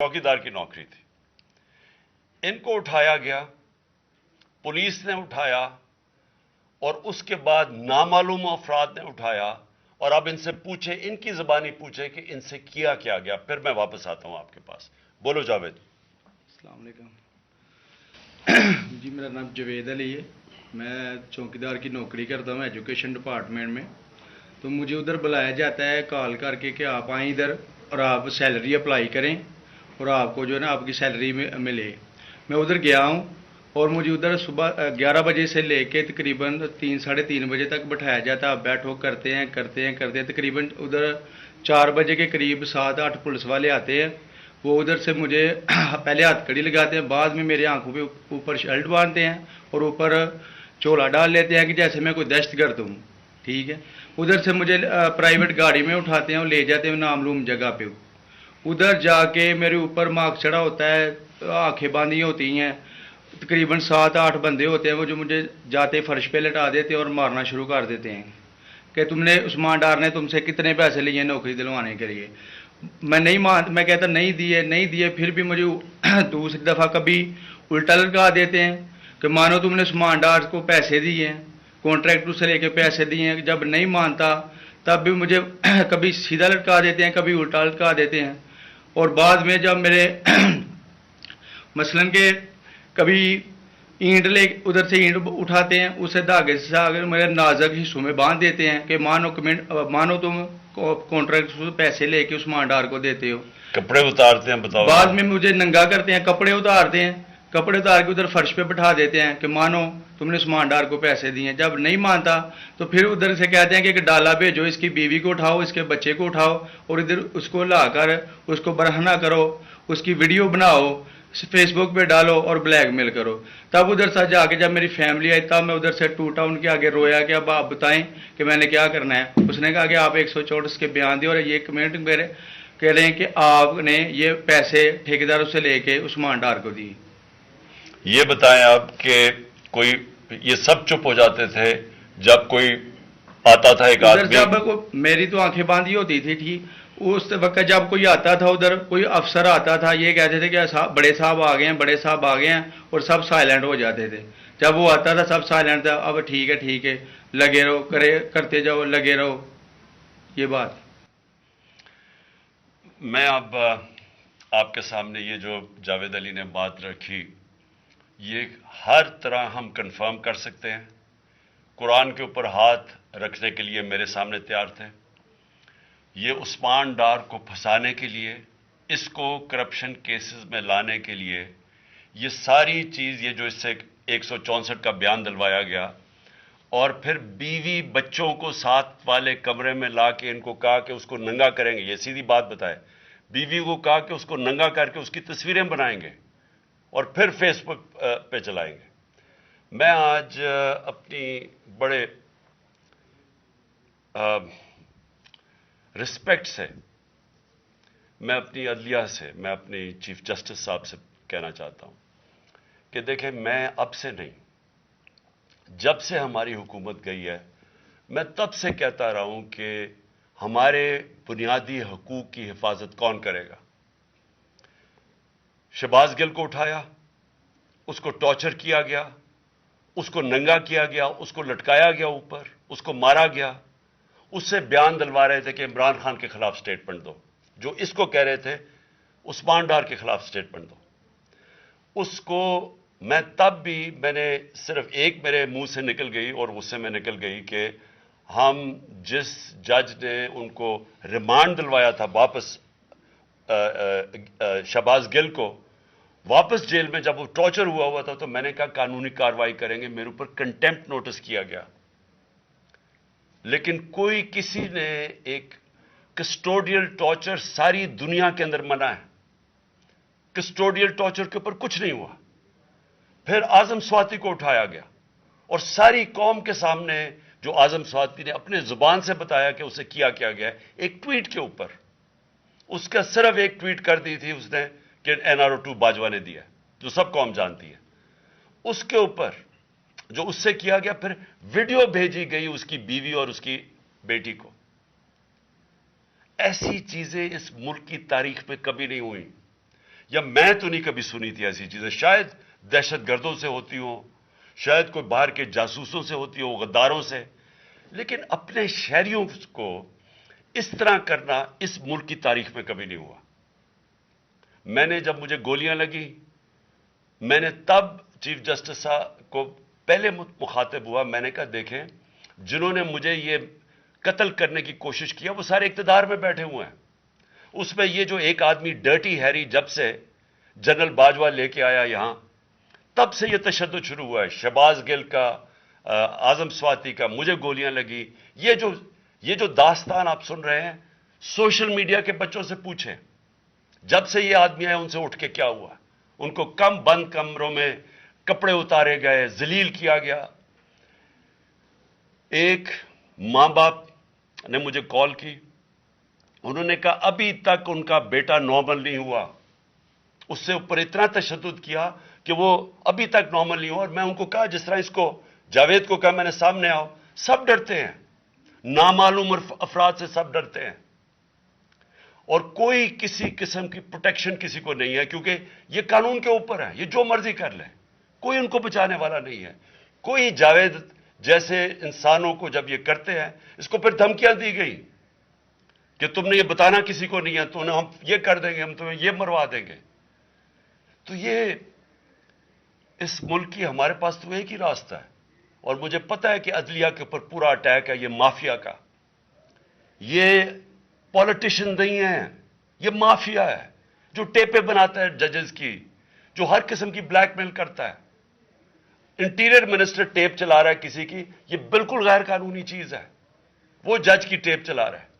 चौकीदार की नौकरी थी। इनको उठाया गया, पुलिस ने उठाया और उसके बाद नामालूम अफराद ने उठाया और अब इनसे पूछे, इनकी ज़बानी पूछे कि इनसे किया क्या गया। फिर मैं वापस आता हूं आपके पास। बोलो जावेद। अस्सलाम वालेकुम जी, मेरा नाम जवेद अली है। मैं चौकीदार की नौकरी करता हूँ एजुकेशन डिपार्टमेंट में। तो मुझे उधर बुलाया जाता है कॉल करके कि आप आएँ इधर और आप सैलरी अप्लाई करें और आपको जो है ना आपकी सैलरी मिले। मैं उधर गया हूँ और मुझे उधर सुबह 11 बजे से लेके तकरीबन 3-3:30 बजे तक बैठाया जाता है। आप बैठो, करते हैं। तकरीबन उधर 4 बजे के करीब 7-8 पुलिस वाले आते हैं। वो उधर से मुझे पहले हथकड़ी लगाते हैं, बाद में मेरे आंखों पे ऊपर शर्ट बांधते हैं और ऊपर चोला डाल लेते हैं कि जैसे मैं कोई दहशतगर्द हूँ। ठीक है। उधर से मुझे प्राइवेट गाड़ी में उठाते हैं और ले जाते हैं नामलूम जगह पे। उधर जाके मेरे ऊपर मार्क चढ़ा होता है, आंखें बांधी होती हैं। तकरीबन 7-8 बंदे होते हैं वो जो मुझे जाते फर्श पे लटा देते हैं और मारना शुरू कर देते हैं कि तुमने उस्मान डार ने तुमसे कितने पैसे लिए नौकरी दिलवाने के लिए। मैं कहता नहीं दिए। फिर भी मुझे दूसरी दफ़ा कभी उल्टा लटका देते हैं कि मानो तुमने उस्मान डार को पैसे दिए हैं, कॉन्ट्रैक्टर से लेके पैसे दिए हैं। जब नहीं मानता तब भी मुझे कभी सीधा लटका देते हैं, कभी उल्टा लटका देते हैं। और बाद में जब मेरे मसलन के कभी ईंट ले उधर से ईंट उठाते हैं, उसे धागे से अगर मेरे नाजुक हिस्सों में बांध देते हैं कि मानो तुम कॉन्ट्रैक्ट से पैसे लेके उस्मान डार को देते हो। कपड़े उतारते हैं, बताओ। बाद में मुझे नंगा करते हैं, कपड़े उतारते हैं, कपड़े उतार के उधर फर्श पे बिठा देते हैं कि मानो तुमने उस्मान डार को पैसे दिए। जब नहीं मानता तो फिर उधर से कहते हैं कि डाला भेजो, इसकी बीवी को उठाओ, इसके बच्चे को उठाओ और इधर उसको लाकर उसको बरहना करो, उसकी वीडियो बनाओ, फेसबुक पे डालो और ब्लैकमेल करो। तब उधर से जाके जब मेरी फैमिली आई तब मैं उधर से टूटा, उनके आगे रोया कि अब आप बताएं कि मैंने क्या करना है। उसने कहा कि आप 124 के बयान दिए और ये कमेंट मेरे कह रहे हैं कि आपने ये पैसे ठेकेदारों से लेके उस्मान डार को दिए। ये बताएं आप कि कोई ये सब चुप हो जाते थे जब कोई आता था एक आदमी? जब मेरी तो आंखें बांधी होती थी, ठीक उस वक्त जब कोई आता था उधर, कोई अफसर आता था, ये कहते थे कि बड़े साहब आ गए हैं और सब साइलेंट हो जाते थे। जब वो आता था सब साइलेंट था। अब ठीक है लगे रहो, करते जाओ, लगे रहो। ये बात मैं अब आपके सामने ये जो जावेद अली ने बात रखी, ये हर तरह हम कंफर्म कर सकते हैं। कुरान के ऊपर हाथ रखने के लिए मेरे सामने तैयार थे। ये उस्मान डार को फंसाने के लिए, इसको करप्शन केसेस में लाने के लिए, ये सारी चीज़, ये जो इससे 164 का बयान दिलवाया गया और फिर बीवी बच्चों को साथ वाले कमरे में ला के इनको कहा कि उसको नंगा करेंगे। ये सीधी बात बताए, बीवी को कहा कि उसको नंगा करके उसकी तस्वीरें बनाएंगे और फिर फेसबुक पे चलाएंगे। मैं आज अपनी बड़े रिस्पेक्ट से मैं अपनी अदलिया से, मैं अपनी चीफ जस्टिस साहब से कहना चाहता हूं कि देखें, मैं अब से नहीं, जब से हमारी हुकूमत गई है, मैं तब से कहता रहा हूं कि हमारे बुनियादी हकूक की हिफाजत कौन करेगा। शहबाज गिल को उठाया, उसको टॉर्चर किया गया, उसको नंगा किया गया, उसको लटकाया गया ऊपर, उसको मारा गया। उससे बयान दिलवा रहे थे कि इमरान खान के खिलाफ स्टेटमेंट दो, जो इसको कह रहे थे उस्मान डार के खिलाफ स्टेटमेंट दो। उसको मैं तब भी, मैंने सिर्फ एक मेरे मुंह से निकल गई और उससे मैं निकल गई कि हम जिस जज ने उनको रिमांड दिलवाया था वापस, शहबाज गिल को वापस जेल में, जब वो टॉर्चर हुआ था, तो मैंने कहा कानूनी कार्रवाई करेंगे। मेरे ऊपर कंटेम्प्ट नोटिस किया गया, लेकिन कोई किसी ने एक कस्टोडियल टॉर्चर सारी दुनिया के अंदर मना है, कस्टोडियल टॉर्चर के ऊपर कुछ नहीं हुआ। फिर आजम स्वाति को उठाया गया और सारी कौम के सामने जो आजम स्वाति ने अपने जुबान से बताया कि उसे किया क्या गया, एक ट्वीट के ऊपर, उसका सिर्फ एक ट्वीट कर दी थी उसने कि NRO2 बाजवा ने दिया, जो सब कौम जानती है। उसके ऊपर जो उससे किया गया, फिर वीडियो भेजी गई उसकी बीवी और उसकी बेटी को। ऐसी चीजें इस मुल्क की तारीख में कभी नहीं हुई یا میں تو نہیں کبھی سنی تھی ایسی چیزیں. شاید دہشت گردوں سے ہوتی ہوں, شاید کوئی باہر کے جاسوسوں سے ہوتی ہو, غداروں سے, لیکن اپنے شہریوں کو اس طرح کرنا اس ملک کی تاریخ میں کبھی نہیں ہوا. میں نے جب مجھے گولیاں لگی, میں نے تب چیف جسٹس صاحب کو پہلے مخاطب ہوا. میں نے کہا دیکھیں, جنہوں نے مجھے یہ قتل کرنے کی کوشش کیا وہ سارے اقتدار میں بیٹھے ہوئے ہیں. اس میں یہ جو ایک آدمی ڈرٹی ہیری جب سے جنرل باجوہ لے کے آیا یہاں, تب سے یہ تشدد شروع ہوا ہے. شہباز گل کا, اعظم سواتی کا, مجھے گولیاں لگی. یہ جو داستان آپ سن رہے ہیں, سوشل میڈیا کے بچوں سے پوچھیں, جب سے یہ آدمی آئے ان سے اٹھ کے کیا ہوا. ان کو بند کمروں میں کپڑے اتارے گئے, ذلیل کیا گیا. ایک ماں باپ نے مجھے کال کی, انہوں نے کہا ابھی تک ان کا بیٹا نارمل نہیں ہوا. اس سے اوپر اتنا تشدد کیا کہ وہ ابھی تک نارمل نہیں ہوا. اور میں ان کو کہا, جس طرح اس کو جاوید کو کہا میں نے سامنے آؤ, سب ڈرتے ہیں, نامعلوم افراد سے سب ڈرتے ہیں, اور کوئی کسی قسم کی پروٹیکشن کسی کو نہیں ہے, کیونکہ یہ قانون کے اوپر ہے, یہ جو مرضی کر لیں, کوئی ان کو بچانے والا نہیں ہے. کوئی جاوید جیسے انسانوں کو جب یہ کرتے ہیں, اس کو پھر دھمکیاں دی گئی کہ تم نے یہ بتانا کسی کو نہیں ہے, تو ہم یہ کر دیں گے, ہم تمہیں یہ مروا دیں گے. تو یہ اس ملک کی ہمارے پاس تو ایک ہی راستہ ہے, اور مجھے پتہ ہے کہ عدلیہ کے اوپر پورا اٹیک ہے, یہ مافیا کا. یہ پولیٹیشین نہیں ہے, یہ مافیا ہے جو ٹیپیں بناتا ہے ججز کی, جو ہر قسم کی بلیک میل کرتا ہے. انٹیریئر منسٹر ٹیپ چلا رہا ہے کسی کی, یہ بالکل غیر قانونی چیز ہے. وہ جج کی ٹیپ چلا رہا ہے,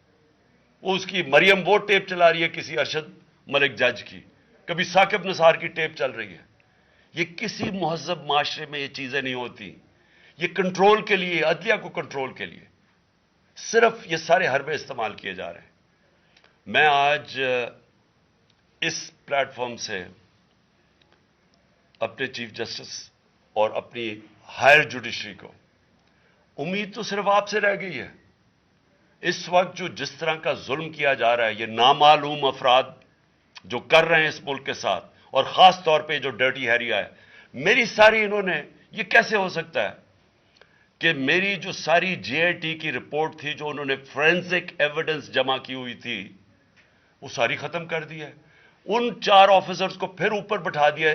وہ اس کی مریم وہ ٹیپ چلا رہی ہے کسی ارشد ملک جج کی, کبھی ثاقب نثار کی ٹیپ چل رہی ہے. یہ کسی مہذب معاشرے میں یہ چیزیں نہیں ہوتی. یہ کنٹرول کے لیے, عدلیہ کو کنٹرول کے لیے صرف یہ سارے حربے استعمال کیے جا رہے ہیں. میں آج اس پلیٹ فارم سے اپنے چیف جسٹس اور اپنی ہائر جوڈیشری کو امید تو صرف آپ سے رہ گئی ہے. اس وقت جو جس طرح کا ظلم کیا جا رہا ہے, یہ نامعلوم افراد جو کر رہے ہیں اس ملک کے ساتھ, اور خاص طور پہ جو ڈرٹی ہیری آئے, میری ساری انہوں نے, یہ کیسے ہو سکتا ہے کہ میری جو ساری جے آئی ٹی کی رپورٹ تھی, جو انہوں نے فورینسک ایویڈنس جمع کی ہوئی تھی, وہ ساری ختم کر دی ہے. ان 4 آفیسرز کو پھر اوپر بٹھا دیا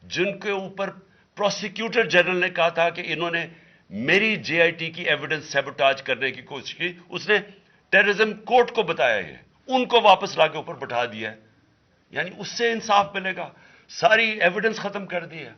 جن کے اوپر پروسیکیوٹر جنرل نے کہا تھا کہ انہوں نے میری جے آئی ٹی کی ایویڈنس سیبوٹاج کرنے کی کوشش کی. اس نے ٹیررزم کورٹ کو بتایا ہے, ان کو واپس لا کے اوپر بٹھا دیا ہے. یعنی اس سے انصاف ملے گا, ساری ایویڈنس ختم کر دی ہے.